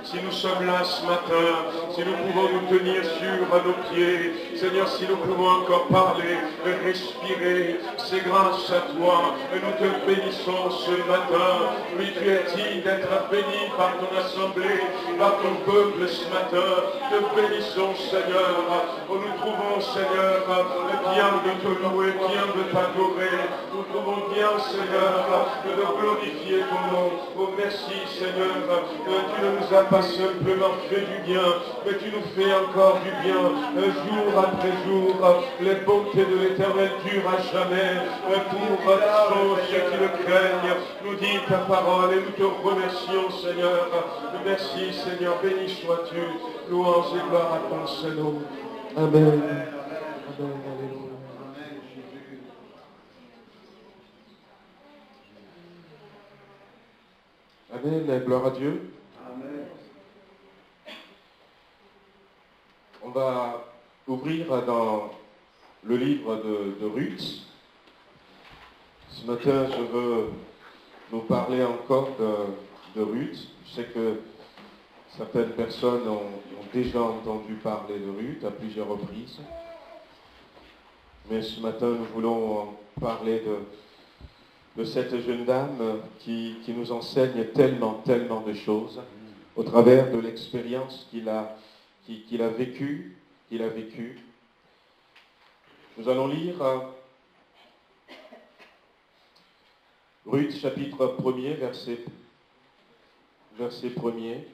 si nous sommes là ce matin, si nous pouvons nous tenir sûrs à nos pieds, Seigneur, si nous pouvons encore parler, respirer, c'est grâce à toi. Et nous te bénissons ce matin. Oui, tu es digne d'être béni par ton assemblée, par ton peuple ce matin. Te bénissons, Seigneur. Nous trouvons, Seigneur, bien de te louer, bien de t'adorer. Nous trouvons bien, Seigneur, de glorifier ton nom. Oh, merci, Seigneur. Tu ne nous as pas simplement fait du bien, mais tu nous fais encore du bien, jour après jour. Les bontés de l'Éternel durent à jamais. Pour ceux qui le craignent, nous dit ta parole et nous te remercions, Seigneur. Merci, Seigneur. Béni sois-tu. Louange et gloire à ton Saint-Nom. Amen. Amen. Alléluia. Amen. Gloire à Dieu. Amen. On va ouvrir dans le livre de Ruth. Ce matin, je veux nous parler encore de Ruth. Je sais que certaines personnes ont déjà entendu parler de Ruth à plusieurs reprises. Mais ce matin, nous voulons parler de cette jeune dame qui nous enseigne tellement de choses au travers de l'expérience qu'il a vécue. Nous allons lire Ruth chapitre 1er, verset 1er.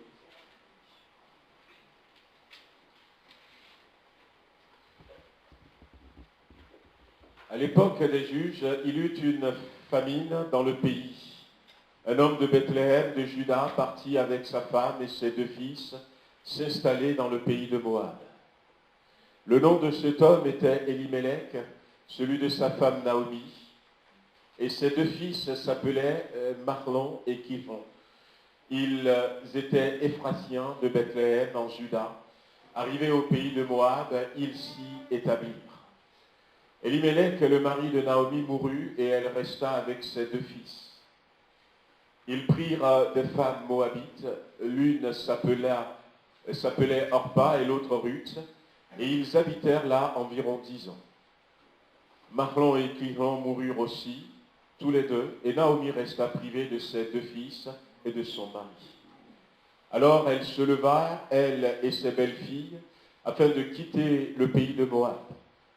À l'époque des juges, il eut une famine dans le pays. Un homme de Bethléem de Juda partit avec sa femme et ses 2 fils s'installer dans le pays de Moab. Le nom de cet homme était Elimelech, celui de sa femme Naomi, et ses 2 fils s'appelaient Mahlon et Kilion. Ils étaient Éphratiens de Bethléem en Juda. Arrivés au pays de Moab, ils s'y établirent. Elimelech, le mari de Naomi, mourut et elle resta avec ses 2 fils. Ils prirent des femmes moabites, l'une s'appelait Orpa et l'autre Ruth, et ils habitèrent là environ 10 ans. Mahlon et Kilion moururent aussi, tous les 2, et Naomi resta privée de ses 2 fils et de son mari. Alors elle se leva, elle et ses belles-filles, afin de quitter le pays de Moab.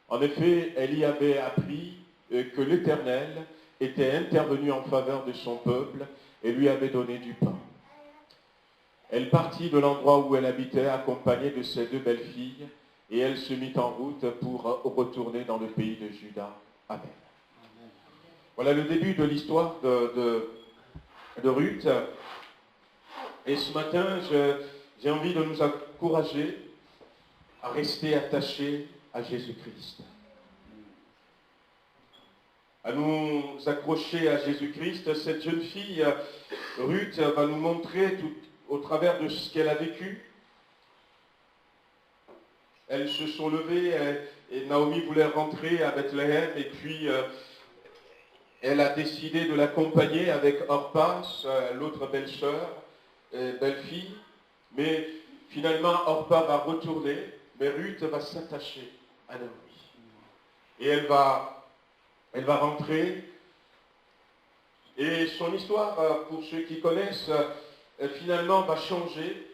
En effet, elle y avait appris que l'Éternel était intervenu en faveur de son peuple et lui avait donné du pain. Elle partit de l'endroit où elle habitait, accompagnée de ses 2 belles-filles, et elle se mit en route pour retourner dans le pays de Juda. Amen. Voilà le début de l'histoire de Ruth. Et ce matin, j'ai envie de nous encourager à rester attachés à Jésus-Christ. À nous accrocher à Jésus-Christ. Cette jeune fille, Ruth, va nous montrer au travers de ce qu'elle a vécu. Elles se sont levées et Naomi voulait rentrer à Bethléem et puis elle a décidé de l'accompagner avec Orpa, l'autre belle-sœur, belle-fille. Mais finalement, Orpa va retourner, mais Ruth va s'attacher à Naomi. Et elle va rentrer. Et son histoire, pour ceux qui connaissent, finalement va changer.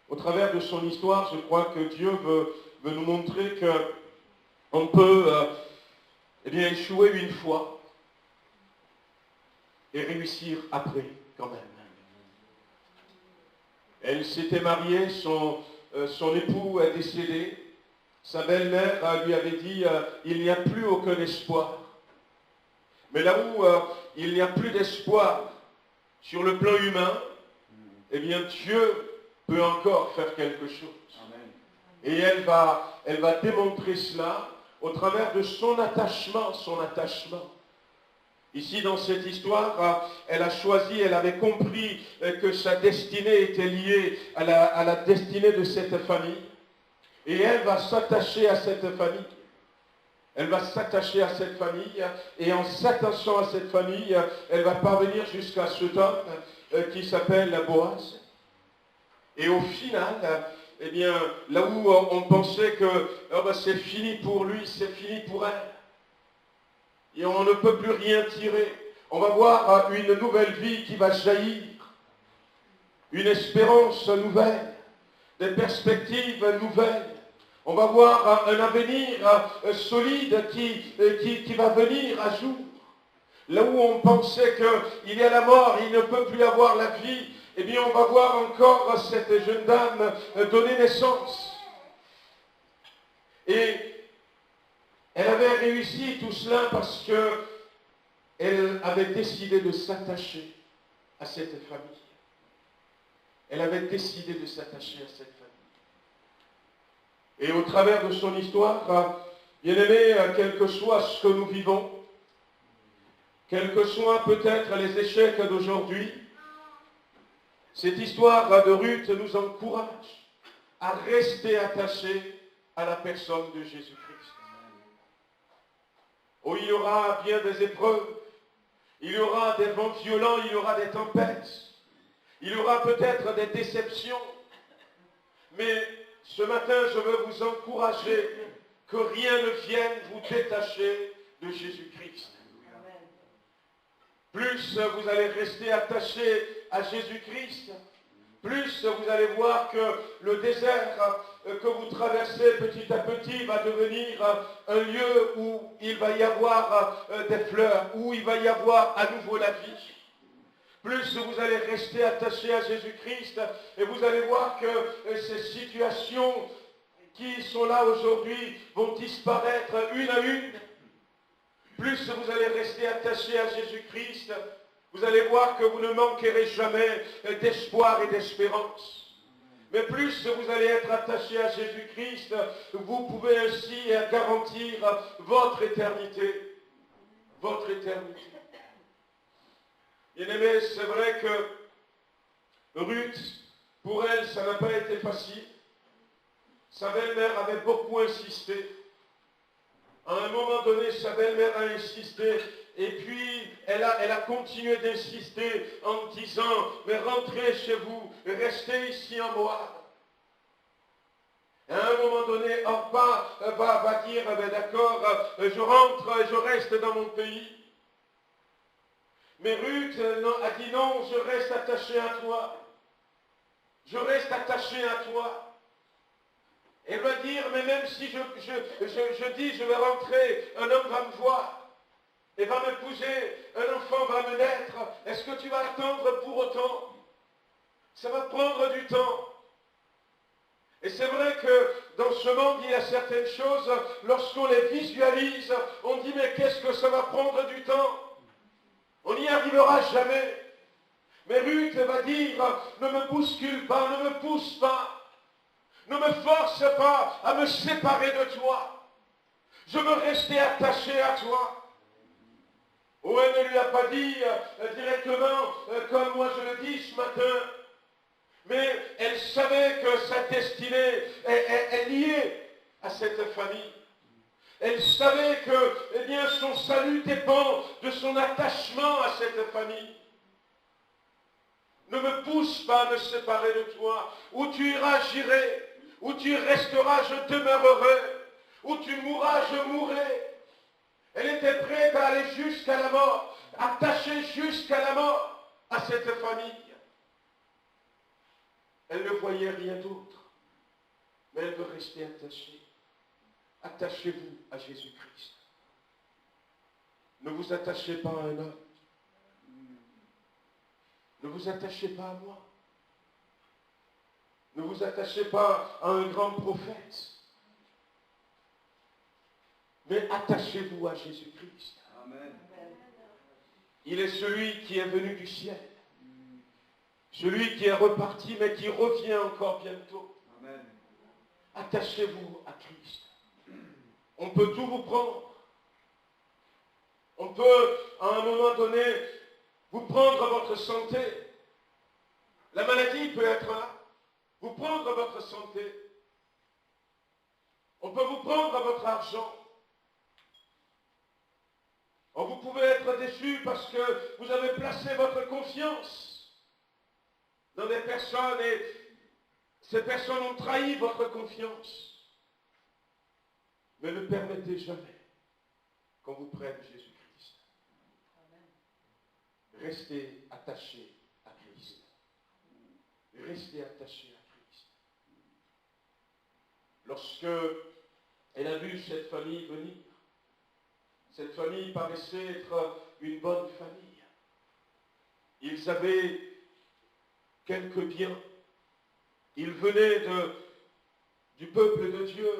Au travers de son histoire, je crois que Dieu veut nous montrer qu'on peut échouer une fois et réussir après quand même. Elle s'était mariée, son époux est décédé. Sa belle-mère lui avait dit il n'y a plus aucun espoir. Mais là où il n'y a plus d'espoir sur le plan humain, eh bien Dieu peut encore faire quelque chose. Amen. Et elle va démontrer cela au travers de son attachement. Ici, dans cette histoire, elle a choisi, elle avait compris que sa destinée était liée à la destinée de cette famille. Et elle va s'attacher à cette famille. Elle va s'attacher à cette famille. Et en s'attachant à cette famille, elle va parvenir jusqu'à cet homme qui s'appelle Boaz. Et au final, eh bien, là où on pensait que c'est fini pour lui, c'est fini pour elle, et on ne peut plus rien tirer, on va voir une nouvelle vie qui va jaillir, une espérance nouvelle, des perspectives nouvelles. On va voir un avenir solide qui va venir à jour. Là où on pensait qu'il y a la mort, il ne peut plus avoir la vie, eh bien on va voir encore cette jeune dame donner naissance. Et elle avait réussi tout cela parce qu'elle avait décidé de s'attacher à cette famille. Elle avait décidé de s'attacher à cette famille. Et au travers de son histoire, bien aimé, quel que soit ce que nous vivons, quels que soient peut-être les échecs d'aujourd'hui, cette histoire de Ruth nous encourage à rester attachés à la personne de Jésus-Christ. Oh, il y aura bien des épreuves, il y aura des vents violents, il y aura des tempêtes, il y aura peut-être des déceptions, mais ce matin, je veux vous encourager que rien ne vienne vous détacher de Jésus-Christ. Plus vous allez rester attaché à Jésus-Christ, plus vous allez voir que le désert que vous traversez petit à petit va devenir un lieu où il va y avoir des fleurs, où il va y avoir à nouveau la vie. Plus vous allez rester attaché à Jésus-Christ et vous allez voir que ces situations qui sont là aujourd'hui vont disparaître une à une. Plus vous allez rester attaché à Jésus-Christ, vous allez voir que vous ne manquerez jamais d'espoir et d'espérance. Mais plus vous allez être attaché à Jésus-Christ, vous pouvez ainsi garantir votre éternité. Votre éternité. Bien-aimés, c'est vrai que Ruth, pour elle, ça n'a pas été facile. Sa belle-mère avait beaucoup insisté. À un moment donné, sa belle-mère a insisté, et puis elle a continué d'insister en disant, mais rentrez chez vous, restez ici en Moab. À un moment donné, Orpa va dire, ben d'accord, je rentre, je reste dans mon pays. Mais Ruth a dit non, je reste attaché à toi. Je reste attaché à toi. Elle va dire, mais même si je dis je vais rentrer, un homme va me voir et va m'épouser, un enfant va me naître, est-ce que tu vas attendre pour autant? Ça va prendre du temps. Et c'est vrai que dans ce monde, il y a certaines choses, lorsqu'on les visualise, on dit, mais qu'est-ce que ça va prendre du temps? On n'y arrivera jamais. Mais Ruth va dire, ne me bouscule pas, ne me pousse pas. Ne me force pas à me séparer de toi. Je veux rester attaché à toi. Oh, elle ne lui a pas dit directement, comme moi je le dis ce matin, mais elle savait que sa destinée est liée à cette famille. Elle savait que eh bien, son salut dépend de son attachement à cette famille. Ne me pousse pas à me séparer de toi. Où tu iras, j'irai. Où tu resteras, je demeurerai. Où tu mourras, je mourrai. Elle était prête à aller jusqu'à la mort, attachée jusqu'à la mort à cette famille. Elle ne voyait rien d'autre, mais elle veut rester attachée. Attachez-vous à Jésus-Christ. Ne vous attachez pas à un homme. Ne vous attachez pas à moi. Ne vous attachez pas à un grand prophète. Mais attachez-vous à Jésus-Christ. Amen. Il est celui qui est venu du ciel. Celui qui est reparti, mais qui revient encore bientôt. Amen. Attachez-vous à Christ. On peut tout vous prendre. On peut, à un moment donné, vous prendre votre santé. La maladie peut être là. Vous prendre votre santé. On peut vous prendre votre argent. Vous pouvez être déçu parce que vous avez placé votre confiance dans des personnes et Ces personnes ont trahi votre confiance. Mais ne permettez jamais qu'on vous prenne Jésus-Christ. Restez attachés à Christ. Restez attachés à Christ. Lorsque elle a vu cette famille venir, cette famille paraissait être une bonne famille. Ils avaient quelques biens. Ils venaient du peuple de Dieu,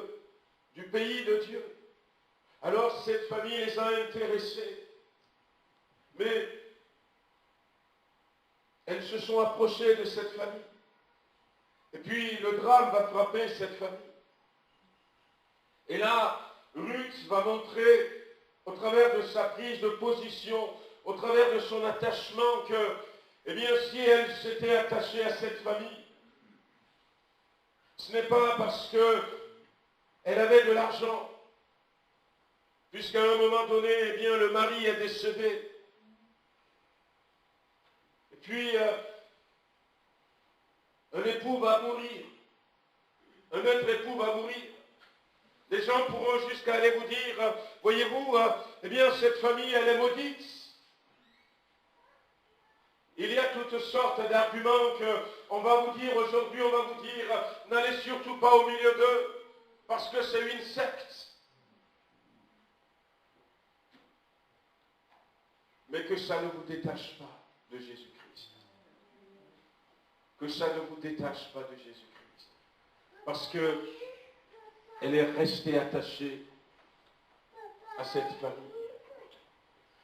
du pays de Dieu. Alors cette famille les a intéressés. Mais elles se sont approchées de cette famille. Et puis le drame va frapper cette famille. Et là, Ruth va montrer, au travers de sa prise de position, au travers de son attachement, que, eh bien, si elle s'était attachée à cette famille, ce n'est pas parce qu'elle avait de l'argent, puisqu'à un moment donné, eh bien, le mari est décédé. Et puis, un époux va mourir. Un autre époux va mourir. Les gens pourront jusqu'à aller vous dire, voyez-vous, eh bien, cette famille, elle est maudite. Il y a toutes sortes d'arguments qu'on va vous dire aujourd'hui, on va vous dire, n'allez surtout pas au milieu d'eux, parce que c'est une secte. Mais que ça ne vous détache pas de Jésus-Christ. Que ça ne vous détache pas de Jésus-Christ. Parce que elle est restée attachée à cette famille.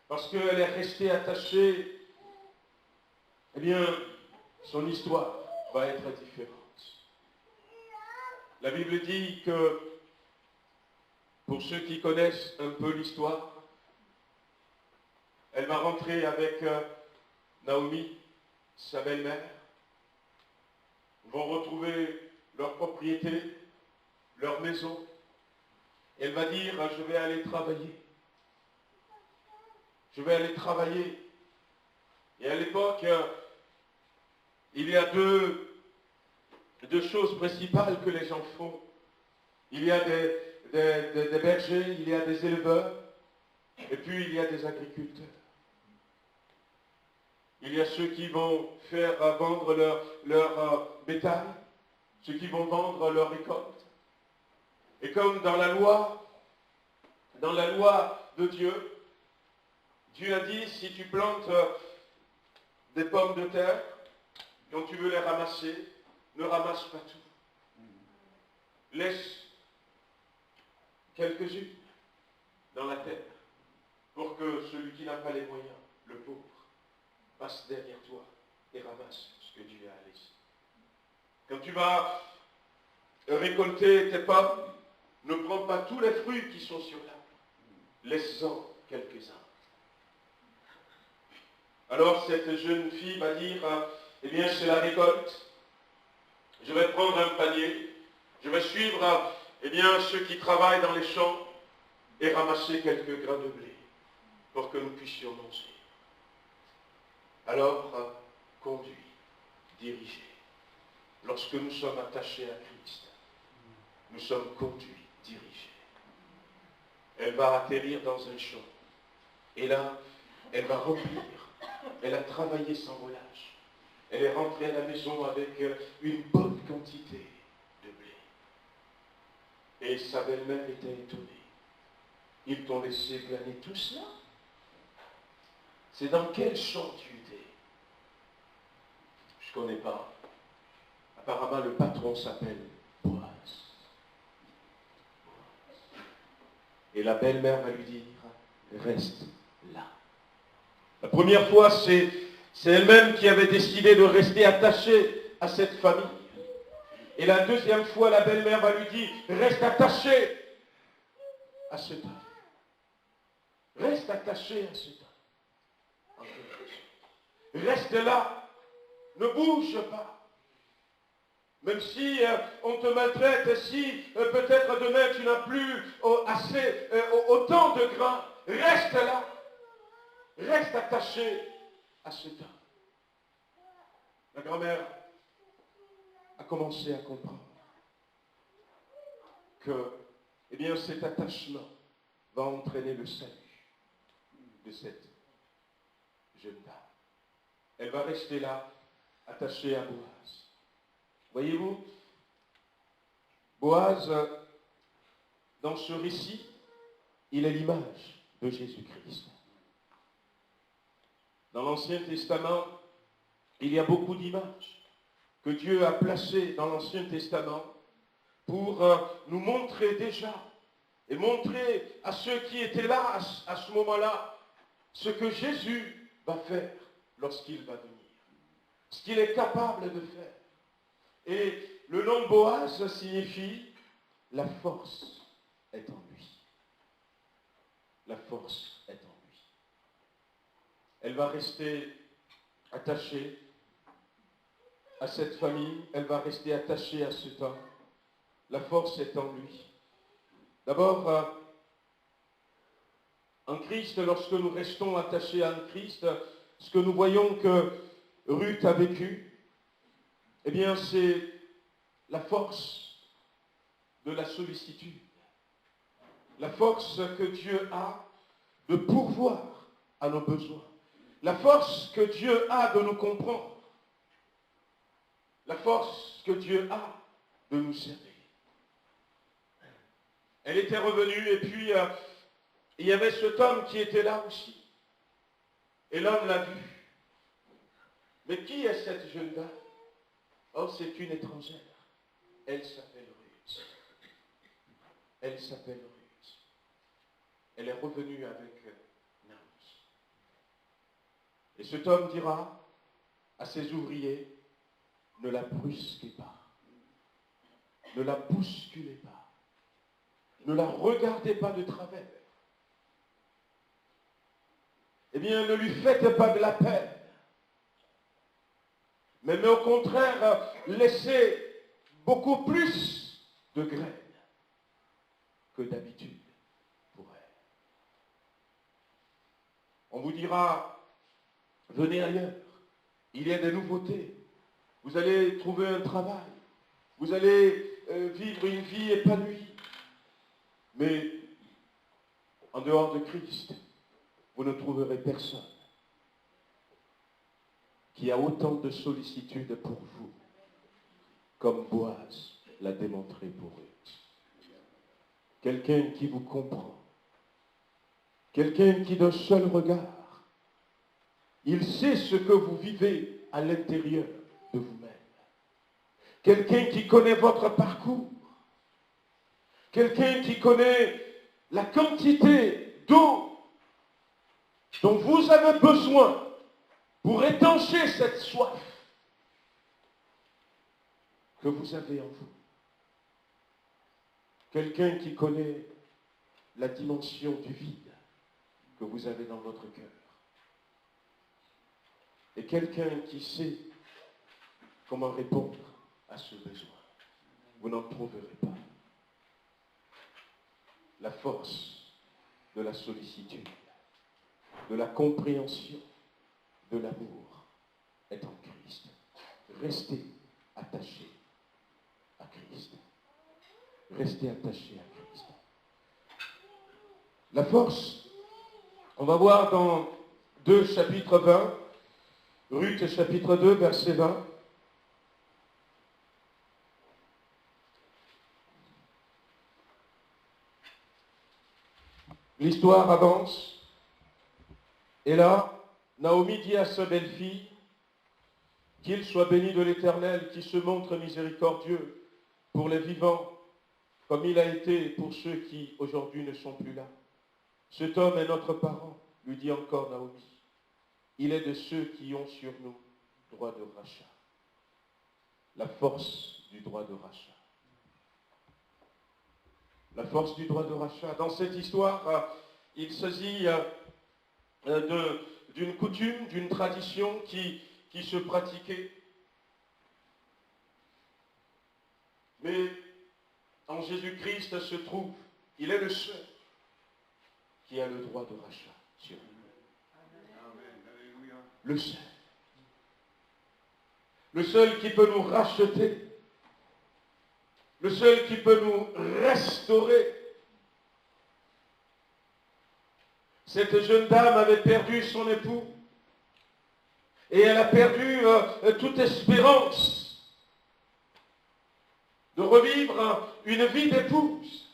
Parce qu'elle est restée attachée, eh bien, son histoire va être différente. La Bible dit que, pour ceux qui connaissent un peu l'histoire, elle va rentrer avec Naomi, sa belle-mère. Ils vont retrouver leur propriété, leur maison. Elle va dire, je vais aller travailler. Je vais aller travailler. Et à l'époque, il y a deux choses principales que les gens font. Il y a des bergers, il y a des éleveurs, et puis il y a des agriculteurs. Il y a ceux qui vont faire vendre leur bétail, ceux qui vont vendre leur récolte. Et comme dans la loi de Dieu, Dieu a dit, si tu plantes des pommes de terre, quand tu veux les ramasser, ne ramasse pas tout. Laisse quelques-unes dans la terre, pour que celui qui n'a pas les moyens, le pauvre, passe derrière toi et ramasse ce que Dieu a laissé. Quand tu vas récolter tes pommes, ne prends pas tous les fruits qui sont sur l'arbre. Laisse-en quelques-uns. Alors cette jeune fille va dire, eh bien c'est la récolte. Je vais prendre un panier. Je vais suivre eh bien, ceux qui travaillent dans les champs et ramasser quelques grains de blé pour que nous puissions manger. Alors, conduis, dirigez. Lorsque nous sommes attachés à Christ, nous sommes conduits, dirigés. Elle va atterrir dans un champ. Et là, elle va remplir. Elle a travaillé sans relâche. Elle est rentrée à la maison avec une bonne quantité de blé. Et sa belle-mère était étonnée. Ils t'ont laissé glaner tout cela? C'est dans quel champ tu étais? Je ne connais pas. Apparemment, le patron s'appelle Boaz. Et la belle-mère va lui dire, reste là. La première fois, c'est elle-même qui avait décidé de rester attachée à cette famille. Et la deuxième fois, la belle-mère va lui dire, reste attaché à cet homme. Reste attaché à cet homme. Reste là. Ne bouge pas. Même si on te maltraite, et si peut-être demain tu n'as plus autant de grains, reste là. Reste attaché à cet homme. La grand-mère a commencé à comprendre que, eh bien, cet attachement va entraîner le salut de cette jeune dame. Elle va rester là, attachée à Boaz. Voyez-vous, Boaz, dans ce récit, il est l'image de Jésus-Christ. Dans l'Ancien Testament, il y a beaucoup d'images que Dieu a placées dans l'Ancien Testament pour nous montrer déjà et montrer à ceux qui étaient là à ce moment-là ce que Jésus va faire lorsqu'il va venir, ce qu'il est capable de faire. Et le nom Boaz signifie la force est en lui. La force est en lui. Elle va rester attachée à cette famille, elle va rester attachée à cet homme. La force est en lui. D'abord, en Christ, lorsque nous restons attachés à Christ, ce que nous voyons que Ruth a vécu, eh bien c'est la force de la sollicitude. La force que Dieu a de pourvoir à nos besoins. La force que Dieu a de nous comprendre. La force que Dieu a de nous servir. Elle était revenue et puis il y avait cet homme qui était là aussi. Et l'homme l'a vu. Mais qui est cette jeune dame? Oh, c'est une étrangère. Elle s'appelle Ruth. Elle s'appelle Ruth. Elle est revenue avec Naomi. Et cet homme dira à ses ouvriers, ne la brusquez pas. Ne la bousculez pas. Ne la regardez pas de travers. Eh bien, ne lui faites pas de la peine. Mais au contraire, laissez beaucoup plus de graines que d'habitude pour elle. On vous dira, venez ailleurs. Il y a des nouveautés. Vous allez trouver un travail. Vous allez vivre une vie épanouie. Mais en dehors de Christ, vous ne trouverez personne qui a autant de sollicitude pour vous, comme Boaz l'a démontré pour Ruth. Quelqu'un qui vous comprend. Quelqu'un qui d'un seul regard, il sait ce que vous vivez à l'intérieur de vous-même. Quelqu'un qui connaît votre parcours. Quelqu'un qui connaît la quantité d'eau dont vous avez besoin pour étancher cette soif que vous avez en vous. Quelqu'un qui connaît la dimension du vide que vous avez dans votre cœur. Et quelqu'un qui sait comment répondre à ce besoin. Vous n'en trouverez pas. La force de la sollicitude, de la compréhension, de l'amour est en Christ. Restez attachés à Christ. Restez attachés à Christ. La force, on va voir dans 2 chapitre 20, Ruth chapitre 2, verset 20. L'histoire avance. Et là, Naomi dit à sa belle-fille, qu'il soit béni de l'Éternel, qui se montre miséricordieux pour les vivants, comme il a été pour ceux qui aujourd'hui ne sont plus là. Cet homme est notre parent, lui dit encore Naomi. Il est de ceux qui ont sur nous droit de rachat. La force du droit de rachat. La force du droit de rachat. Dans cette histoire, il s'agit d'une coutume, d'une tradition qui se pratiquait. Mais en Jésus-Christ se trouve, il est le seul qui a le droit de rachat sur nous. Le seul. Le seul qui peut nous racheter le seul qui peut nous restaurer. Cette jeune dame avait perdu son époux et elle a perdu toute espérance de revivre une vie d'épouse,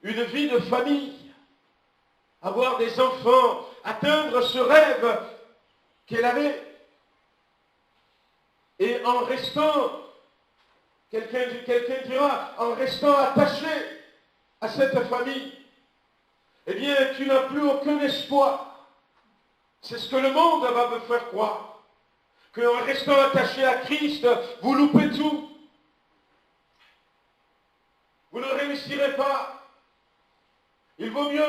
une vie de famille, avoir des enfants, atteindre ce rêve qu'elle avait. Et en restant, quelqu'un dira, en restant attaché à cette famille, eh bien, tu n'as plus aucun espoir. C'est ce que le monde va me faire croire. Qu'en restant attaché à Christ, vous loupez tout. Vous ne réussirez pas. Il vaut mieux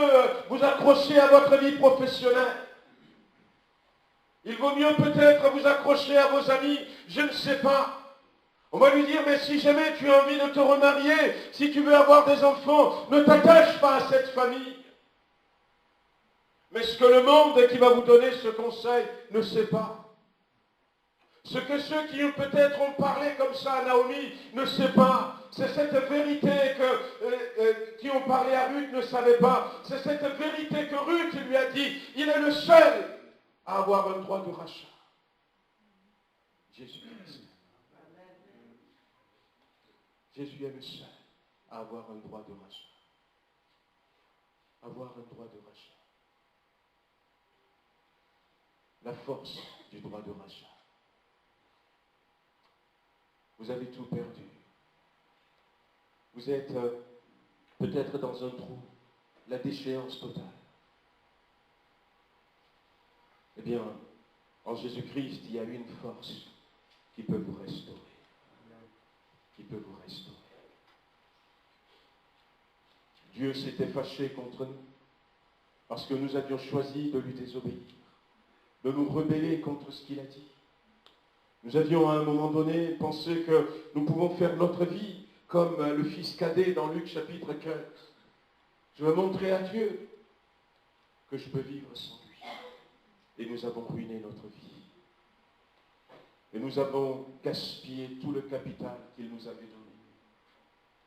vous accrocher à votre vie professionnelle. Il vaut mieux peut-être vous accrocher à vos amis, je ne sais pas. On va lui dire, mais si jamais tu as envie de te remarier, si tu veux avoir des enfants, ne t'attache pas à cette famille. Mais ce que le monde qui va vous donner ce conseil ne sait pas. Ce que ceux qui peut-être ont parlé comme ça à Naomi ne sait pas. C'est cette vérité qui ont parlé à Ruth ne savait pas. C'est cette vérité que Ruth lui a dit. Il est le seul à avoir un droit de rachat. Jésus-Christ. Jésus est le seul à avoir un droit de rachat. Avoir un droit de rachat. La force du droit de rachat. Vous avez tout perdu. Vous êtes peut-être dans un trou, la déchéance totale. Eh bien, en Jésus-Christ, il y a une force qui peut vous restaurer. Qui peut vous restaurer. Dieu s'était fâché contre nous parce que nous avions choisi de lui désobéir, de nous rebeller contre ce qu'il a dit. Nous avions à un moment donné pensé que nous pouvons faire notre vie comme le fils cadet dans Luc chapitre 15. Je veux montrer à Dieu que je peux vivre sans lui. Et nous avons ruiné notre vie. Et nous avons gaspillé tout le capital qu'il nous avait donné.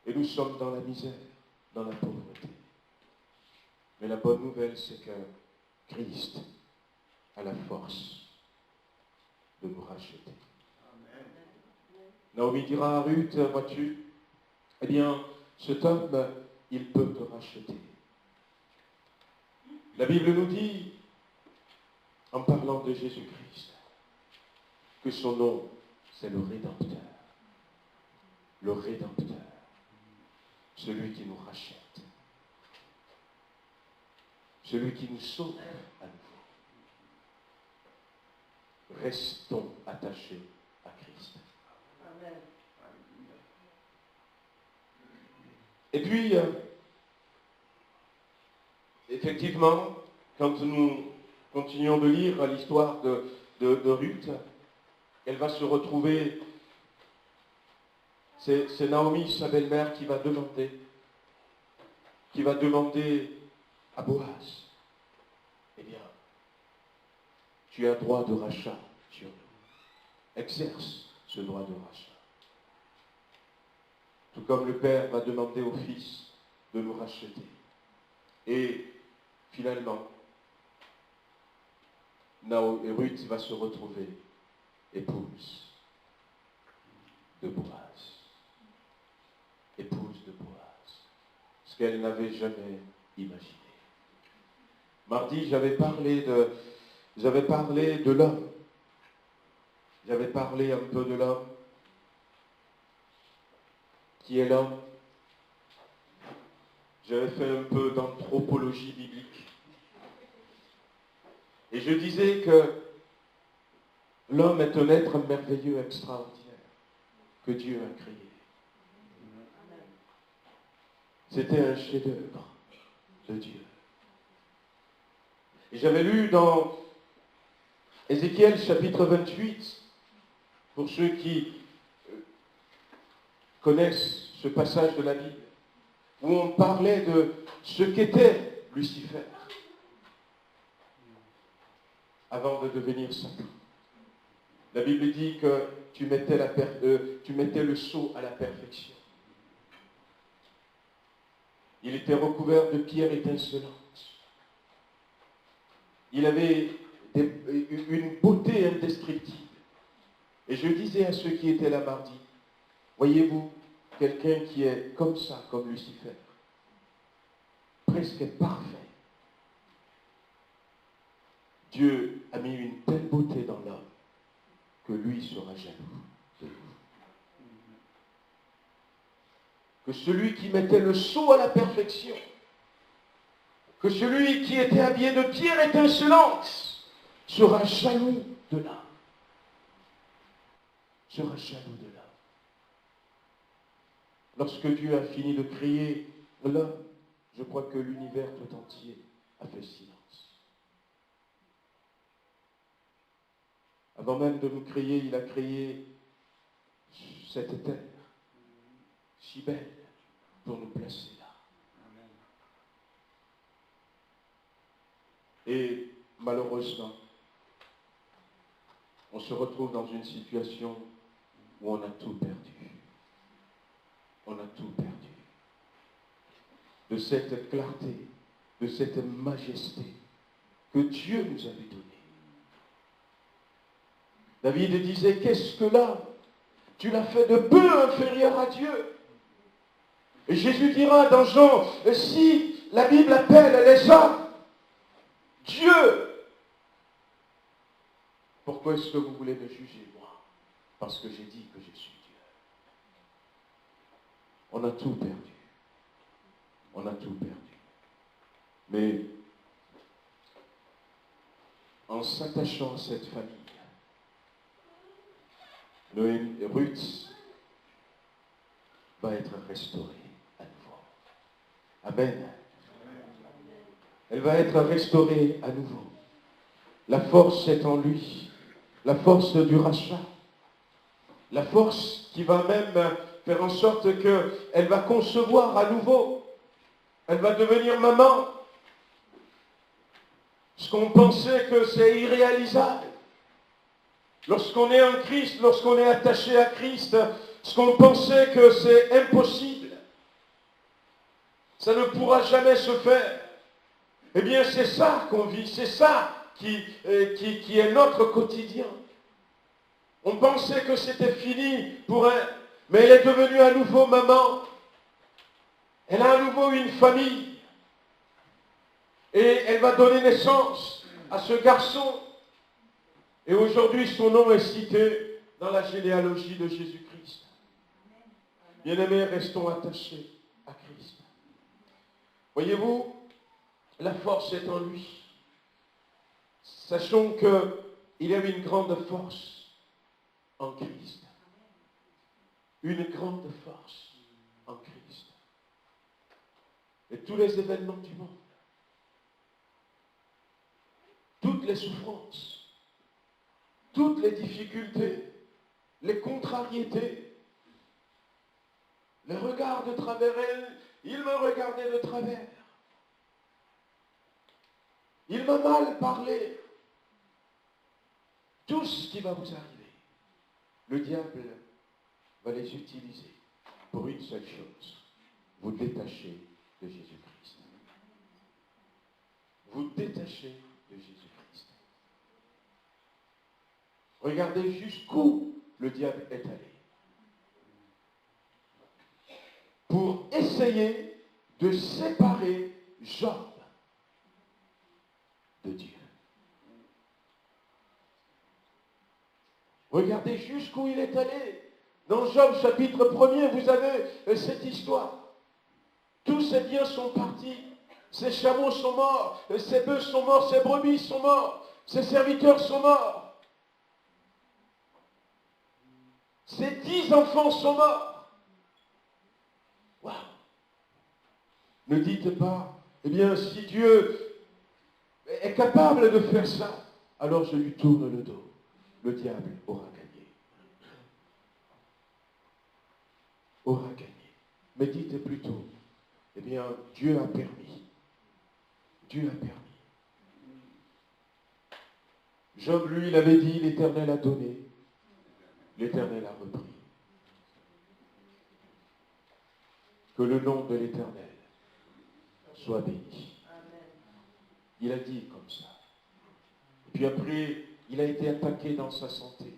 Et nous sommes dans la misère, dans la pauvreté. Mais la bonne nouvelle, c'est que Christ a la force de nous racheter. Naomi dira à Ruth, vois-tu, eh bien, cet homme, il peut te racheter. La Bible nous dit, en parlant de Jésus-Christ, que son nom, c'est le Rédempteur. Le Rédempteur. Celui qui nous rachète. Celui qui nous sauve à nouveau. Restons attachés à Christ. Amen. Et puis, effectivement, quand nous continuons de lire l'histoire de Ruth, elle va se retrouver, c'est Naomi, sa belle-mère, qui va demander à Boaz, eh bien, tu as droit de rachat sur nous. Exerce ce droit de rachat. Tout comme le Père va demander au Fils de nous racheter. Et finalement, Ruth va se retrouver épouse de Boaz. Épouse de Boaz. Ce qu'elle n'avait jamais imaginé. Mardi, j'avais parlé de l'homme. J'avais parlé un peu de l'homme. Qui est l'homme? J'avais fait un peu d'anthropologie biblique. Et je disais que l'homme est un être merveilleux, extraordinaire, que Dieu a créé. C'était un chef-d'œuvre de Dieu. Et j'avais lu dans Ézéchiel chapitre 28, pour ceux qui connaissent ce passage de la Bible, où on parlait de ce qu'était Lucifer avant de devenir Satan. La Bible dit que tu mettais le sceau à la perfection. Il était recouvert de pierres étincelantes. Il avait une beauté indescriptible. Et je disais à ceux qui étaient là mardi, voyez-vous, quelqu'un qui est comme ça, comme Lucifer, presque parfait. Dieu a mis une telle beauté dans l'homme que lui sera jaloux de vous. Que celui qui mettait le sceau à la perfection, que celui qui était habillé de pierres étincelantes sera jaloux de l'homme. Sera jaloux de l'homme. Lorsque Dieu a fini de créer l'homme, je crois que l'univers tout entier a fait silence. Avant même de nous créer, il a créé cette terre, si belle, pour nous placer là. Et malheureusement, on se retrouve dans une situation où on a tout perdu. On a tout perdu. De cette clarté, de cette majesté que Dieu nous avait donnée. David disait, qu'est-ce que là? Tu l'as fait de peu inférieur à Dieu. Et Jésus dira dans Jean, si la Bible appelle les hommes Dieu, pourquoi est-ce que vous voulez me juger, moi? Parce que j'ai dit que je suis Dieu. On a tout perdu. On a tout perdu. Mais en s'attachant à cette famille, Ruth va être restaurée à nouveau. Amen. Elle va être restaurée à nouveau. La force est en lui. La force du rachat. La force qui va même faire en sorte qu'elle va concevoir à nouveau. Elle va devenir maman. Ce qu'on pensait que c'est irréalisable. Lorsqu'on est en Christ, lorsqu'on est attaché à Christ, ce qu'on pensait que c'est impossible, ça ne pourra jamais se faire. Eh bien, c'est ça qu'on vit, c'est ça qui est notre quotidien. On pensait que c'était fini pour elle, mais elle est devenue à nouveau maman. Elle a à nouveau une famille. Et elle va donner naissance à ce garçon. Et aujourd'hui, son nom est cité dans la généalogie de Jésus-Christ. Bien-aimés, restons attachés à Christ. Voyez-vous, la force est en lui. Sachons qu'il y a une grande force en Christ. Une grande force en Christ. Et tous les événements du monde, toutes les souffrances, toutes les difficultés, les contrariétés, les regards de travers elle, il me regardait de travers. Il m'a mal parlé. Tout ce qui va vous arriver, le diable va les utiliser pour une seule chose, vous détacher de Jésus-Christ. Vous détacher de Jésus-Christ. Regardez jusqu'où le diable est allé. Pour essayer de séparer Job de Dieu. Regardez jusqu'où il est allé. Dans Job chapitre 1er, vous avez cette histoire. Tous ses biens sont partis. Ses chameaux sont morts. Ses bœufs sont morts. Ses brebis sont morts. Ses serviteurs sont morts. Ses 10 enfants sont morts. Waouh! Ne dites pas, eh bien, si Dieu est capable de faire ça, alors je lui tourne le dos. Le diable aura gagné. Aura gagné. Mais dites plutôt, eh bien, Dieu a permis. Dieu a permis. Job, lui, il avait dit, l'Éternel a donné, l'Éternel a repris. Que le nom de l'Éternel Sois béni. Il a dit comme ça. Et puis après, il a été attaqué dans sa santé.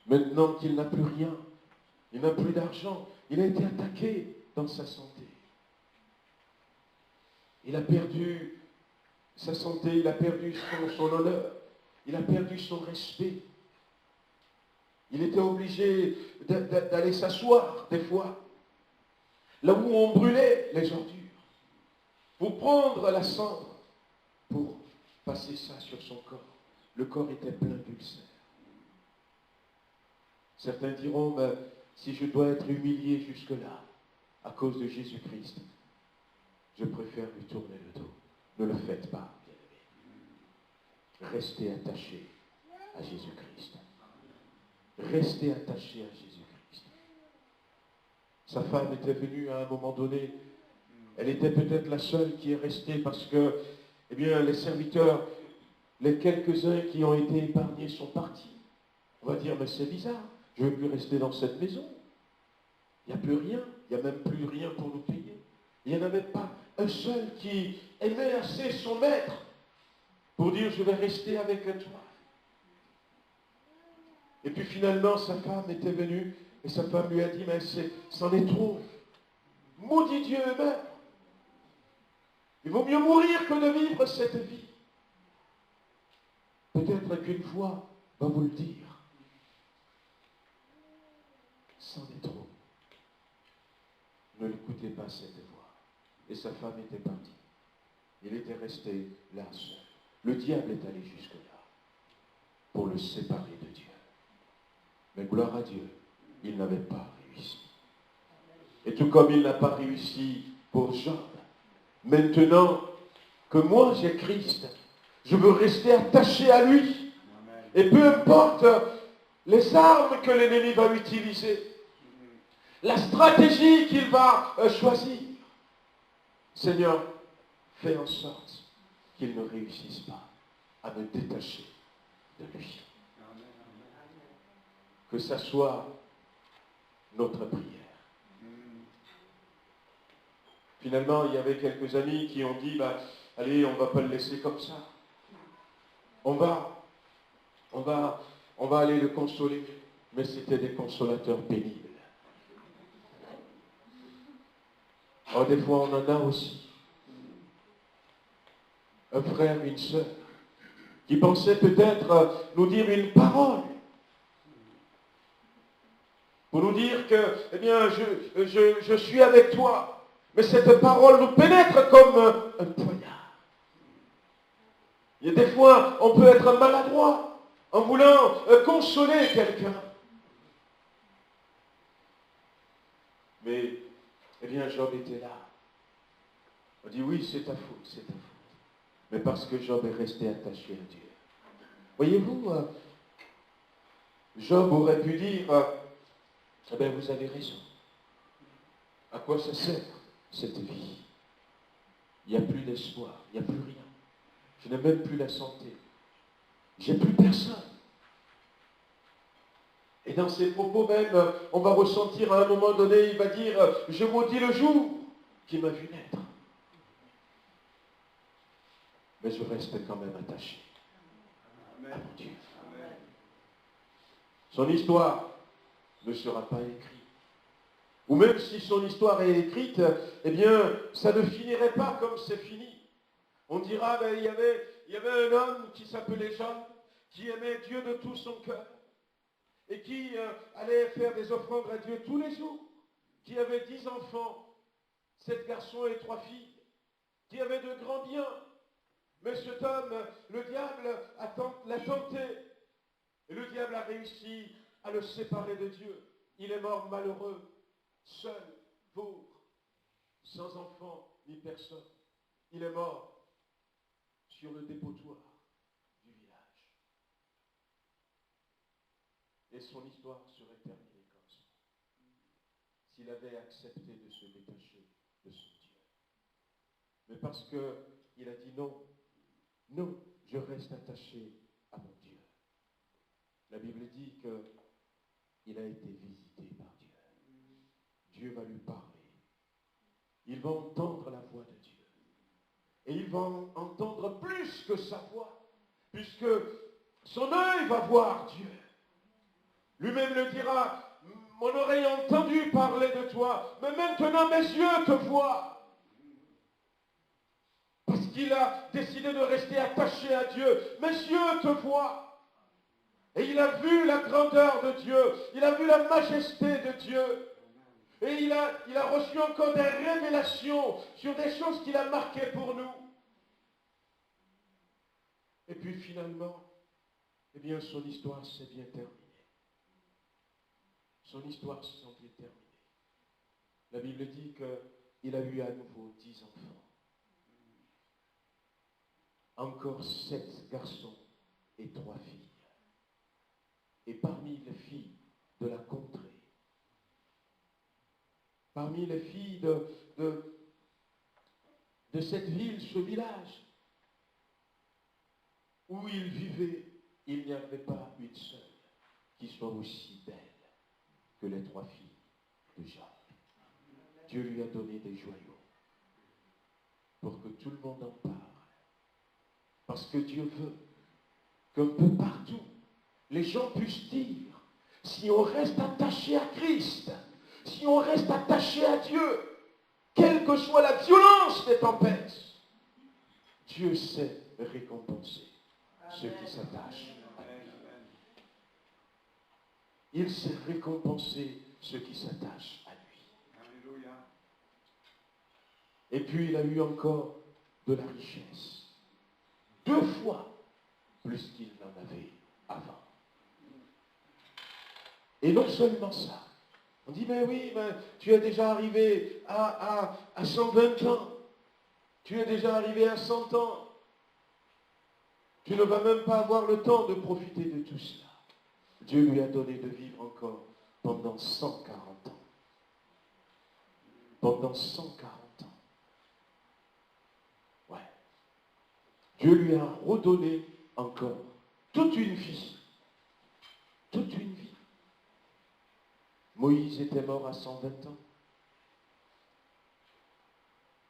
Maintenant qu'il n'a plus rien, il n'a plus d'argent, il a été attaqué dans sa santé. Il a perdu sa santé, il a perdu son honneur, il a perdu son respect. Il était obligé d'aller s'asseoir des fois, là où on brûlait les ordures, pour prendre la cendre, pour passer ça sur son corps. Le corps était plein d'ulcères. Certains diront, mais si je dois être humilié jusque-là, à cause de Jésus-Christ, je préfère lui tourner le dos. Ne le faites pas, bien-aimés. Restez attachés à Jésus-Christ. Restez attachés à Jésus-Christ. Sa femme était venue à un moment donné. Elle était peut-être la seule qui est restée parce que, eh bien, les serviteurs, les quelques-uns qui ont été épargnés sont partis. On va dire, mais c'est bizarre, je ne veux plus rester dans cette maison. Il n'y a plus rien, il n'y a même plus rien pour nous payer. Il n'y en avait pas un seul qui aimait assez son maître pour dire, je vais rester avec toi. Et puis finalement, sa femme était venue et sa femme lui a dit, mais c'en est trop. Maudit Dieu meurt. Il vaut mieux mourir que de vivre cette vie. Peut-être qu'une voix va vous le dire. C'en est trop. Ne l'écoutez pas cette voix. Et sa femme était partie. Il était resté là seul. Le diable est allé jusque-là pour le séparer de Dieu. Mais gloire à Dieu, il n'avait pas réussi. Et tout comme il n'a pas réussi pour Job, maintenant que moi j'ai Christ, je veux rester attaché à lui. Et peu importe les armes que l'ennemi va utiliser, la stratégie qu'il va choisir, Seigneur, fais en sorte qu'il ne réussisse pas à me détacher de lui. Que ça soit notre prière. Finalement, il y avait quelques amis qui ont dit, allez, on ne va pas le laisser comme ça. On va aller le consoler. Mais c'était des consolateurs pénibles. Oh, des fois, on en a aussi. Un frère, une sœur, qui pensait peut-être nous dire une parole. Pour nous dire que, eh bien, je suis avec toi. Mais cette parole nous pénètre comme un poignard. Il y a des fois, on peut être maladroit en voulant consoler quelqu'un. Mais, eh bien, Job était là. On dit, oui, c'est ta faute, c'est ta faute. Mais parce que Job est resté attaché à Dieu. Voyez-vous, Job aurait pu dire, eh bien, vous avez raison. À quoi ça sert, cette vie? Il n'y a plus d'espoir, il n'y a plus rien. Je n'ai même plus la santé. J'ai plus personne. Et dans ses propos même, on va ressentir à un moment donné, il va dire, je maudis le jour qui m'a vu naître. Mais je reste quand même attaché à mon Dieu. Son histoire ne sera pas écrite. Ou même si son histoire est écrite, eh bien, ça ne finirait pas comme c'est fini. On dira, il y avait un homme qui s'appelait Job, qui aimait Dieu de tout son cœur, et qui allait faire des offrandes à Dieu tous les jours, qui avait 10 enfants, 7 garçons et 3 filles, qui avait de grands biens. Mais cet homme, le diable l'a tenté, et le diable a réussi à le séparer de Dieu. Il est mort malheureux, seul, pauvre, sans enfant ni personne. Il est mort sur le dépotoir du village. Et son histoire serait terminée comme ça, s'il avait accepté de se détacher de son Dieu. Mais parce qu'il a dit non, non, je reste attaché à mon Dieu. La Bible dit qu'il a été visité par Dieu. Dieu va lui parler. Il va entendre la voix de Dieu. lui va entendre plus que sa voix, puisque son œil va voir Dieu. Lui-même le dira, mon oreille a entendu parler de toi, mais maintenant mes yeux te voient. Parce qu'il a décidé de rester attaché à Dieu, mes yeux te voient. Et il a vu la grandeur de Dieu, il a vu la majesté de Dieu. Et il a reçu encore des révélations sur des choses qu'il a marquées pour nous. Et puis finalement, eh bien son histoire s'est bien terminée. Son histoire s'est bien terminée. La Bible dit qu'il a eu à nouveau 10 enfants. Encore 7 garçons et 3 filles. Et parmi les filles de la contrée, parmi les filles de cette ville, ce village, où il vivait, il n'y avait pas une seule qui soit aussi belle que les 3 filles de Jacques. Dieu lui a donné des joyaux pour que tout le monde en parle. Parce que Dieu veut qu'un peu partout, les gens puissent dire, si on reste attaché à Christ, si on reste attaché à Dieu, quelle que soit la violence des tempêtes, Dieu sait récompenser ceux qui s'attachent à lui. Il sait récompenser ceux qui s'attachent à lui. Et puis il a eu encore de la richesse. 2 fois plus qu'il n'en avait avant. Et non seulement ça. On dit, mais oui, mais tu es déjà arrivé à 120 ans. Tu es déjà arrivé à 100 ans. Tu ne vas même pas avoir le temps de profiter de tout cela. Dieu lui a donné de vivre encore pendant 140 ans. Pendant 140 ans. Ouais. Dieu lui a redonné encore toute une vie. Toute une vie. Moïse était mort à 120 ans.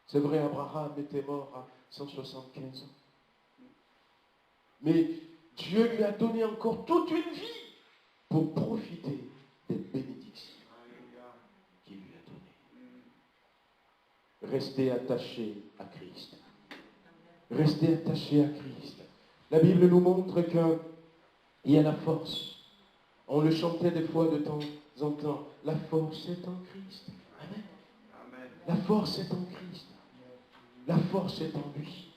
C'est vrai, Abraham était mort à 175 ans. Mais Dieu lui a donné encore toute une vie pour profiter des bénédictions qu'il lui a données. Restez attachés à Christ. Restez attachés à Christ. La Bible nous montre qu'il y a la force. On le chantait des fois de temps en temps. La force est en Christ. Amen. La force est en Christ. La force est en lui.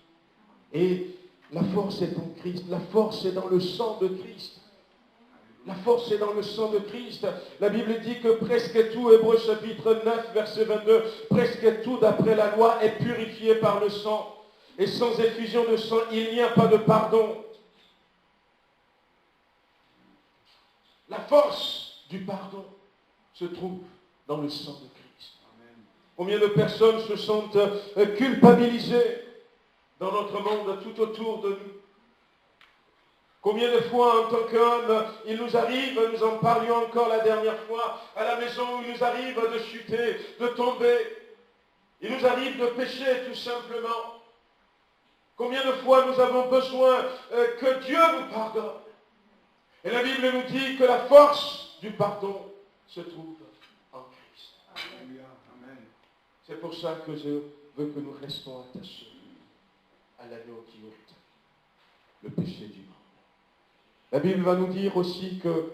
Et la force est en Christ. La force est dans le sang de Christ. La force est dans le sang de Christ. La Bible dit que presque tout, Hébreux chapitre 9, verset 22, presque tout d'après la loi est purifié par le sang. Et sans effusion de sang, il n'y a pas de pardon. La force du pardon se trouve dans le sang de Christ. Amen. Combien de personnes se sentent culpabilisées dans notre monde, tout autour de nous? Combien de fois, en tant qu'homme, il nous arrive, nous en parlions encore la dernière fois, à la maison, il nous arrive de chuter, de tomber. Il nous arrive de pécher, tout simplement. Combien de fois nous avons besoin que Dieu nous pardonne? Et la Bible nous dit que la force du pardon se trouve en Christ. Amen. C'est pour ça que je veux que nous restons attachés à l'agneau qui ôte le péché du monde. La Bible va nous dire aussi que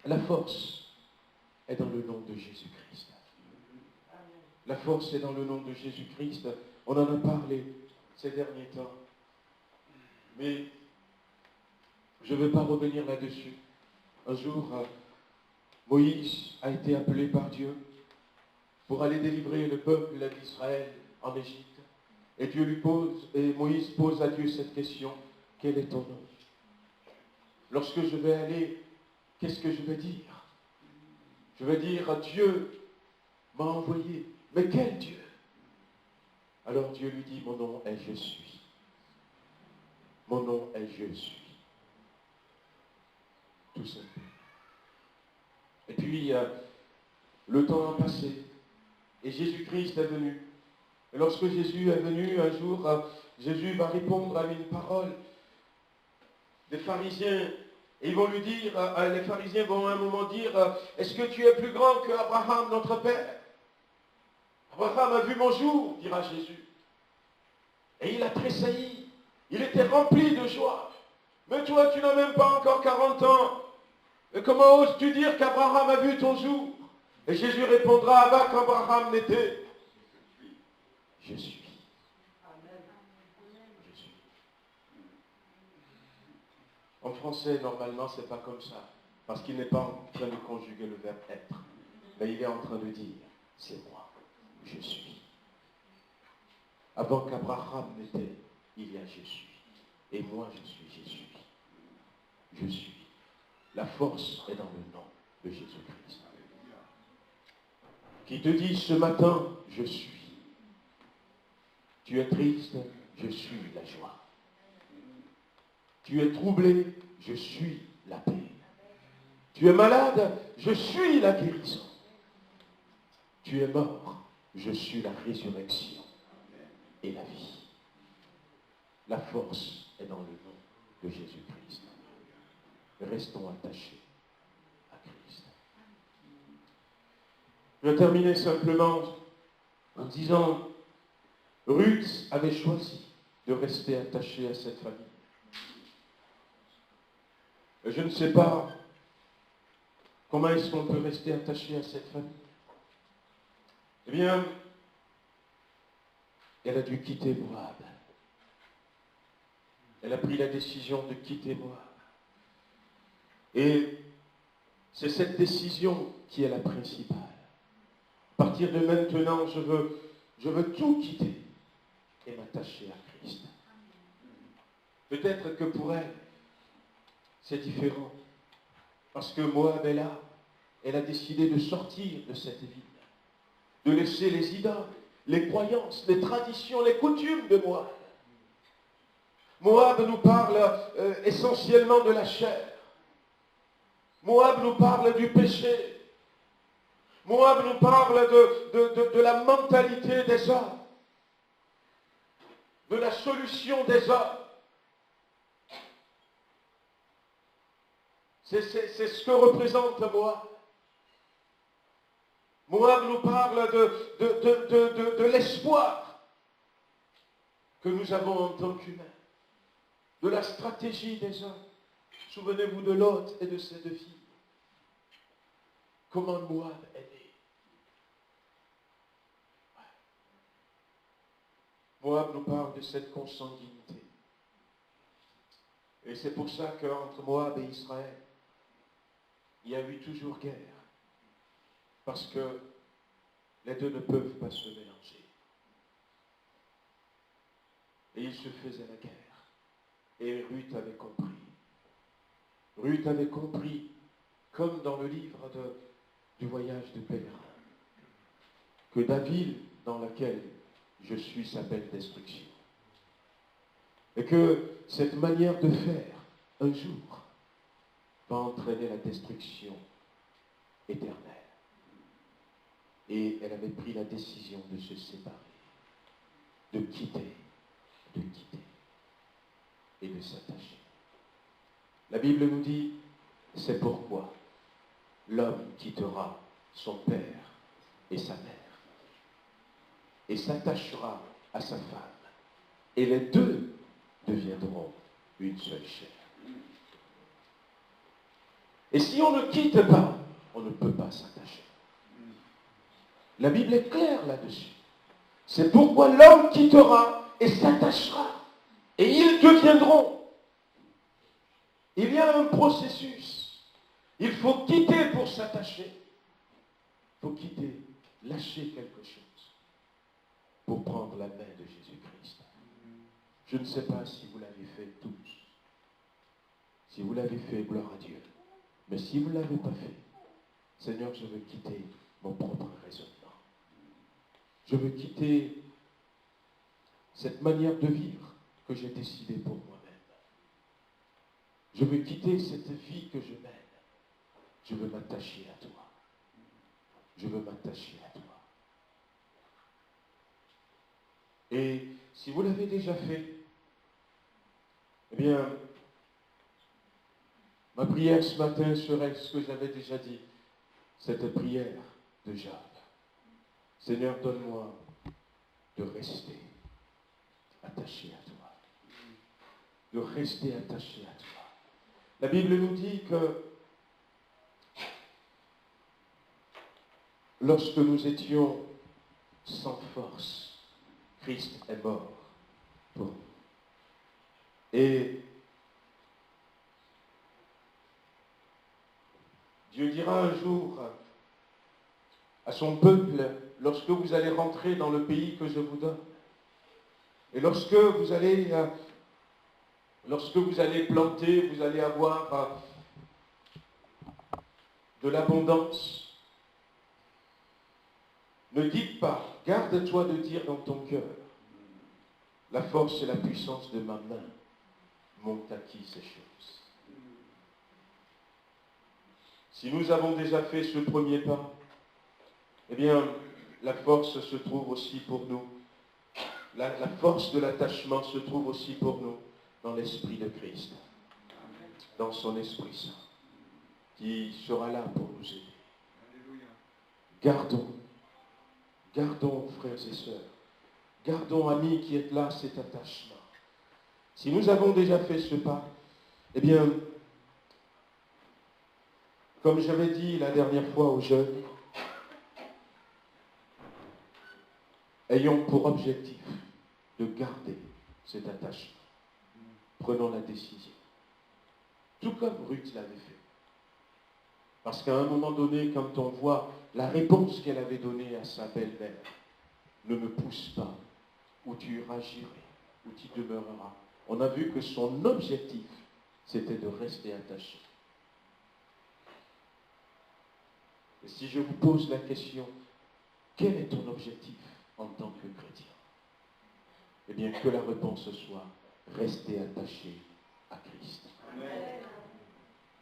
la force est dans le nom de Jésus-Christ. La force est dans le nom de Jésus-Christ. On en a parlé ces derniers temps. Mais je ne vais pas revenir là-dessus. Un jour, Moïse a été appelé par Dieu pour aller délivrer le peuple d'Israël en Égypte. Et Moïse pose à Dieu cette question: quel est ton nom? Lorsque je vais aller, qu'est-ce que je vais dire? Je vais dire, Dieu m'a envoyé. Mais quel Dieu? Alors Dieu lui dit, mon nom est Je suis. Mon nom est Je suis. Tout simplement. Et puis, le temps a passé. Et Jésus-Christ est venu Et lorsque Jésus est venu un jour, Jésus va répondre à une parole des pharisiens. Et ils vont lui dire, les pharisiens vont à un moment dire, est-ce que tu es plus grand que Abraham, notre père? Abraham a vu mon jour, dira Jésus. Et il a tressailli. Il était rempli de joie. Mais toi, tu n'as même pas encore 40 ans. Et comment oses-tu dire qu'Abraham a vu ton jour? Et Jésus répondra, avant qu'Abraham n'était, je suis. Je suis. En français, normalement, c'est pas comme ça. Parce qu'il n'est pas en train de conjuguer le verbe être. Mais il est en train de dire, c'est moi, je suis. Avant qu'Abraham n'était, il y a je suis. Et moi, je suis Jésus. Je suis. La force est dans le nom de Jésus-Christ. Qui te dit ce matin, je suis. Tu es triste, je suis la joie. Tu es troublé, je suis la paix. Tu es malade, je suis la guérison. Tu es mort, je suis la résurrection et la vie. La force est dans le nom de Jésus-Christ. Restons attachés à Christ. Je vais terminer simplement en disant, Ruth avait choisi de rester attachée à cette famille. Et je ne sais pas comment est-ce qu'on peut rester attaché à cette famille. Eh bien, elle a dû quitter Moab. Elle a pris la décision de quitter Moab. Et c'est cette décision qui est la principale. À partir de maintenant, je veux tout quitter et m'attacher à Christ. Peut-être que pour elle, c'est différent. Parce que Moab est là. Elle a décidé de sortir de cette ville. De laisser les idoles, les croyances, les traditions, les coutumes de Moab. Moab nous parle essentiellement de la chair. Moab nous parle du péché. Moab nous parle de la mentalité des hommes. De la solution des hommes. C'est ce que représente Moab. Moab nous parle de l'espoir que nous avons en tant qu'humains. De la stratégie des hommes. Souvenez-vous de Lot et de ses deux filles. Comment Moab est né. Moab nous parle de cette consanguinité. Et c'est pour ça qu'entre Moab et Israël, il y a eu toujours guerre. Parce que les deux ne peuvent pas se mélanger. Et ils se faisaient la guerre. Et Ruth avait compris. Ruth avait compris, comme dans le livre du voyage de pèlerin, que la ville dans laquelle je suis s'appelle destruction. Et que cette manière de faire, un jour, va entraîner la destruction éternelle. Et elle avait pris la décision de se séparer, de quitter et de s'attacher. La Bible nous dit, c'est pourquoi l'homme quittera son père et sa mère et s'attachera à sa femme. Et les deux deviendront une seule chair. Et si on ne quitte pas, on ne peut pas s'attacher. La Bible est claire là-dessus. C'est pourquoi l'homme quittera et s'attachera. Et ils deviendront. Il y a un processus. Il faut quitter pour s'attacher. Il faut quitter, lâcher quelque chose pour prendre la main de Jésus-Christ. Je ne sais pas si vous l'avez fait tous. Si vous l'avez fait, gloire à Dieu. Mais si vous ne l'avez pas fait, Seigneur, je veux quitter mon propre raisonnement. Je veux quitter cette manière de vivre que j'ai décidée pour moi-même. Je veux quitter cette vie que je mène. Je veux m'attacher à toi. Je veux m'attacher à toi. Si vous l'avez déjà fait, eh bien, ma prière ce matin serait ce que j'avais déjà dit, cette prière de Job. Seigneur, donne-moi de rester attaché à toi. De rester attaché à toi. La Bible nous dit que lorsque nous étions sans force, Christ est mort pour nous. Et Dieu dira un jour à son peuple, lorsque vous allez rentrer dans le pays que je vous donne, et lorsque vous allez planter, vous allez avoir de l'abondance, ne dites pas, garde-toi de dire dans ton cœur, la force et la puissance de ma main m'ont acquis ces choses. Si nous avons déjà fait ce premier pas, eh bien, la force se trouve aussi pour nous. La force de l'attachement se trouve aussi pour nous dans l'Esprit de Christ, dans son Esprit Saint, qui sera là pour nous aider. Gardons, frères et sœurs, gardons, amis qui êtes là, cet attachement. Si nous avons déjà fait ce pas, eh bien, comme j'avais dit la dernière fois aux jeunes, ayons pour objectif de garder cet attachement. Prenons la décision. Tout comme Ruth l'avait fait. Parce qu'à un moment donné, quand on voit la réponse qu'elle avait donnée à sa belle-mère, ne me pousse pas, ou tu iras gérer, ou tu demeureras. On a vu que son objectif, c'était de rester attaché. Et si je vous pose la question, quel est ton objectif en tant que chrétien? Eh bien, que la réponse soit, rester attaché à Christ.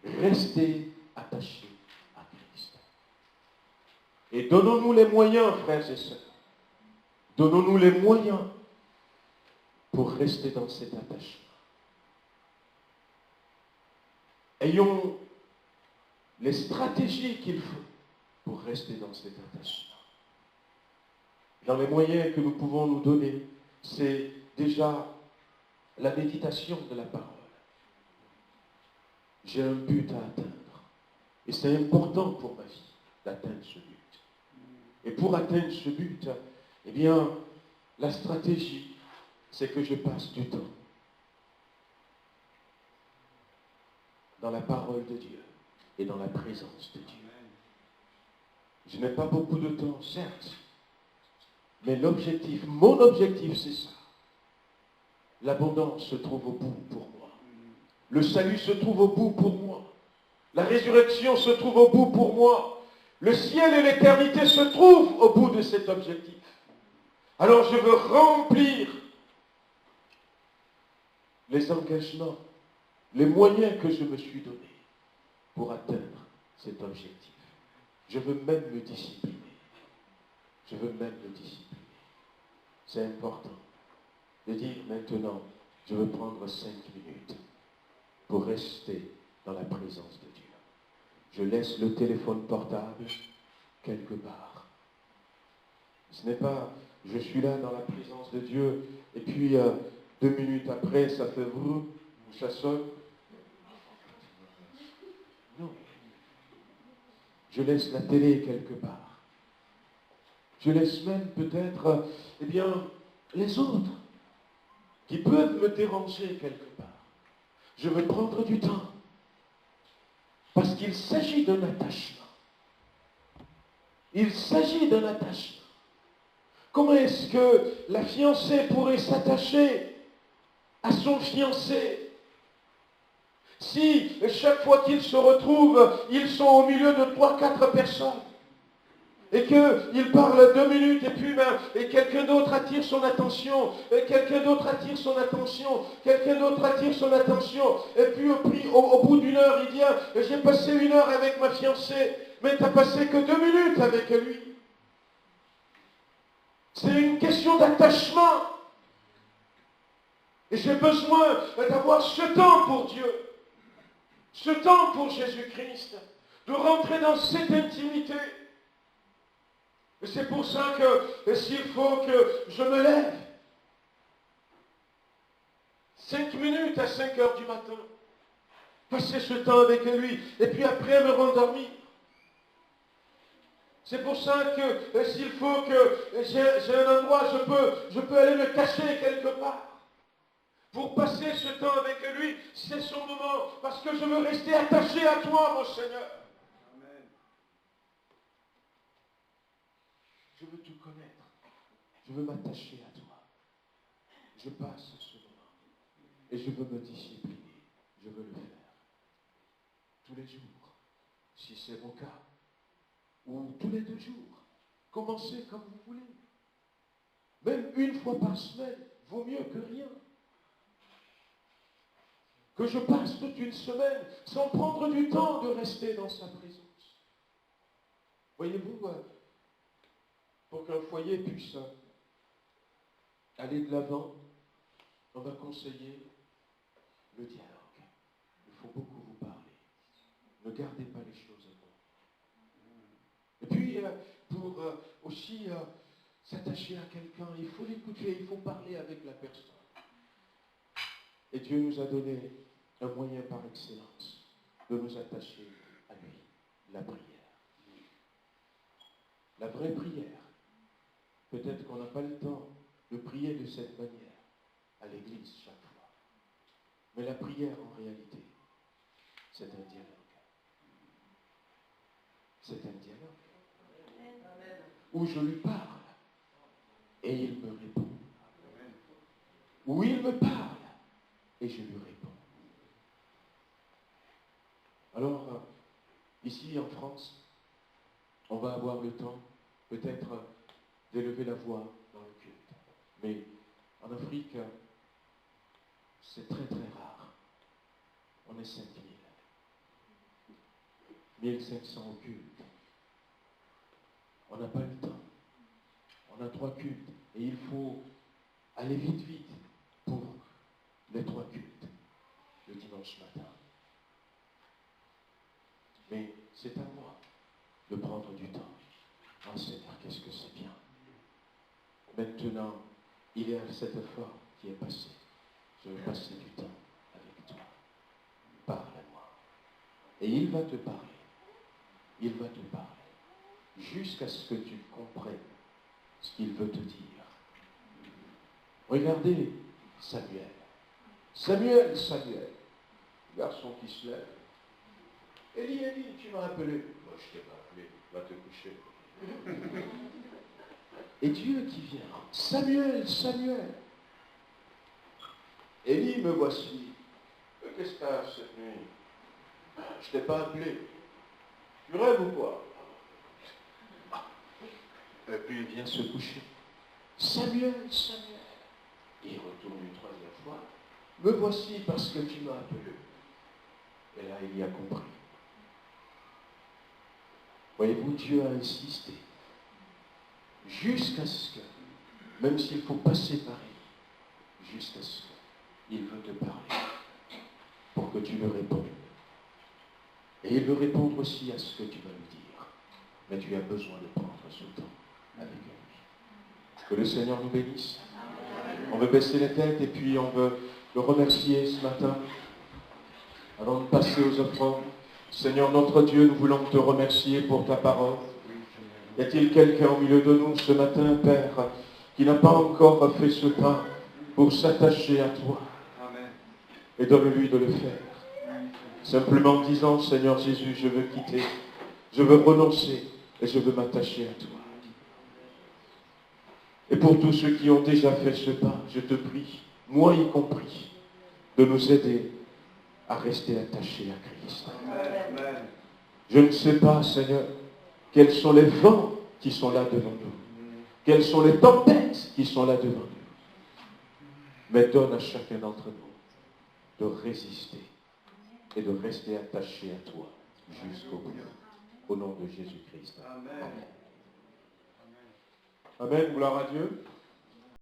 Rester attaché à Christ. Et donnons-nous les moyens, frères et sœurs. Donnons-nous les moyens pour rester dans cet attachement. Ayons les stratégies qu'il faut pour rester dans cet attachement. Dans les moyens que nous pouvons nous donner, c'est déjà la méditation de la parole. J'ai un but à atteindre. Et c'est important pour ma vie d'atteindre ce but. Et pour atteindre ce but, eh bien, la stratégie, c'est que je passe du temps dans la parole de Dieu et dans la présence de Dieu. Je n'ai pas beaucoup de temps, certes, mais l'objectif, mon objectif, c'est ça. L'abondance se trouve au bout pour moi. Le salut se trouve au bout pour moi. La résurrection se trouve au bout pour moi. Le ciel et l'éternité se trouvent au bout de cet objectif. Alors je veux remplir les engagements, les moyens que je me suis donnés pour atteindre cet objectif. Je veux même me discipliner. Je veux même me discipliner. C'est important de dire maintenant, je veux prendre 5 minutes pour rester dans la présence de Dieu. Je laisse le téléphone portable quelque part. Ce n'est pas, je suis là dans la présence de Dieu, et puis 2 minutes après, ça fait vroom, ça sonne. Non. Je laisse la télé quelque part. Je laisse même peut-être, eh bien, les autres qui peuvent me déranger quelque part. Je veux prendre du temps. Parce qu'il s'agit d'un attachement. Il s'agit d'un attachement. Comment est-ce que la fiancée pourrait s'attacher à son fiancé si chaque fois qu'ils se retrouvent, ils sont au milieu de 3-4 personnes et qu'ils parlent 2 minutes et puis et quelqu'un d'autre attire son attention, et quelqu'un d'autre attire son attention, quelqu'un d'autre attire son attention, et puis au bout d'1 heure, il dit, j'ai passé 1 heure avec ma fiancée, mais tu n'as passé que 2 minutes avec lui. C'est une question d'attachement. Et j'ai besoin d'avoir ce temps pour Dieu, ce temps pour Jésus-Christ, de rentrer dans cette intimité. Et c'est pour ça que s'il faut que je me lève 5 minutes à 5 heures du matin, passer ce temps avec lui, et puis après me rendormir. C'est pour ça que s'il faut que j'ai un endroit, je peux aller me cacher quelque part. Pour passer ce temps avec lui, c'est son moment, parce que je veux rester attaché à toi, mon Seigneur. Amen. Je veux te connaître. Je veux m'attacher à toi. Je passe ce moment. Et je veux me discipliner. Je veux le faire. Tous les jours, si c'est mon cas. Ou tous les 2 jours. Commencez comme vous voulez. Même une fois par semaine, vaut mieux que rien. Que je passe toute une semaine sans prendre du temps de rester dans sa présence. Voyez-vous, pour qu'un foyer puisse aller de l'avant, on va conseiller le dialogue. Il faut beaucoup vous parler. Ne gardez pas les choses à vous. Et puis, pour aussi s'attacher à quelqu'un, il faut l'écouter, il faut parler avec la personne. Et Dieu nous a donné un moyen par excellence de nous attacher à lui, la prière. La vraie prière. Peut-être qu'on n'a pas le temps de prier de cette manière à l'église chaque fois. Mais la prière, en réalité, c'est un dialogue. C'est un dialogue. Où je lui parle et il me répond. Où il me parle et je lui réponds. Alors, ici en France, on va avoir le temps, peut-être, d'élever la voix dans le culte. Mais en Afrique, c'est très très rare. On est 5000. 1500 au culte. On n'a pas le temps. On a 3 cultes. Et il faut aller vite vite pour les 3 cultes le dimanche matin. Mais c'est à moi de prendre du temps. Oh Seigneur, qu'est-ce que c'est bien. Maintenant, il y a cet effort qui est passé. Je veux passer du temps avec toi. Parle-moi. Et il va te parler. Il va te parler. Jusqu'à ce que tu comprennes ce qu'il veut te dire. Regardez Samuel. Samuel, Samuel. Garçon qui se lève. Élie, Élie, tu m'as appelé. Moi, je t'ai pas appelé. Va te coucher. Et Dieu qui vient. Samuel, Samuel. Élie, me voici. Qu'est-ce que tu as cette nuit? Je t'ai pas appelé. Tu rêves ou quoi? Et puis il vient se coucher. Samuel, Samuel. Il retourne une 3e fois. Me voici parce que tu m'as appelé. Et là, il y a compris. Voyez-vous, Dieu a insisté. Jusqu'à ce que, même s'il faut passer par lui, jusqu'à ce qu'il veut te parler, pour que tu lui répondes. Et il veut répondre aussi à ce que tu vas lui dire. Mais tu as besoin de prendre ce temps avec lui. Que le Seigneur nous bénisse. On veut baisser les têtes et puis on veut le remercier ce matin. Avant de passer aux offrandes, Seigneur notre Dieu, nous voulons te remercier pour ta parole. Y a-t-il quelqu'un au milieu de nous ce matin, Père, qui n'a pas encore fait ce pas pour s'attacher à toi? Et donne-lui de le faire. Simplement disant, Seigneur Jésus, je veux quitter, je veux renoncer et je veux m'attacher à toi. Et pour tous ceux qui ont déjà fait ce pas, je te prie, moi y compris, de nous aider à rester attachés à Christ. Amen. Je ne sais pas, Seigneur, quels sont les vents qui sont là devant nous, quelles sont les tempêtes qui sont là devant nous. Mais donne à chacun d'entre nous de résister et de rester attaché à toi jusqu'au bout. Au nom de Jésus-Christ. Amen. Amen. Amen. Gloire à Dieu.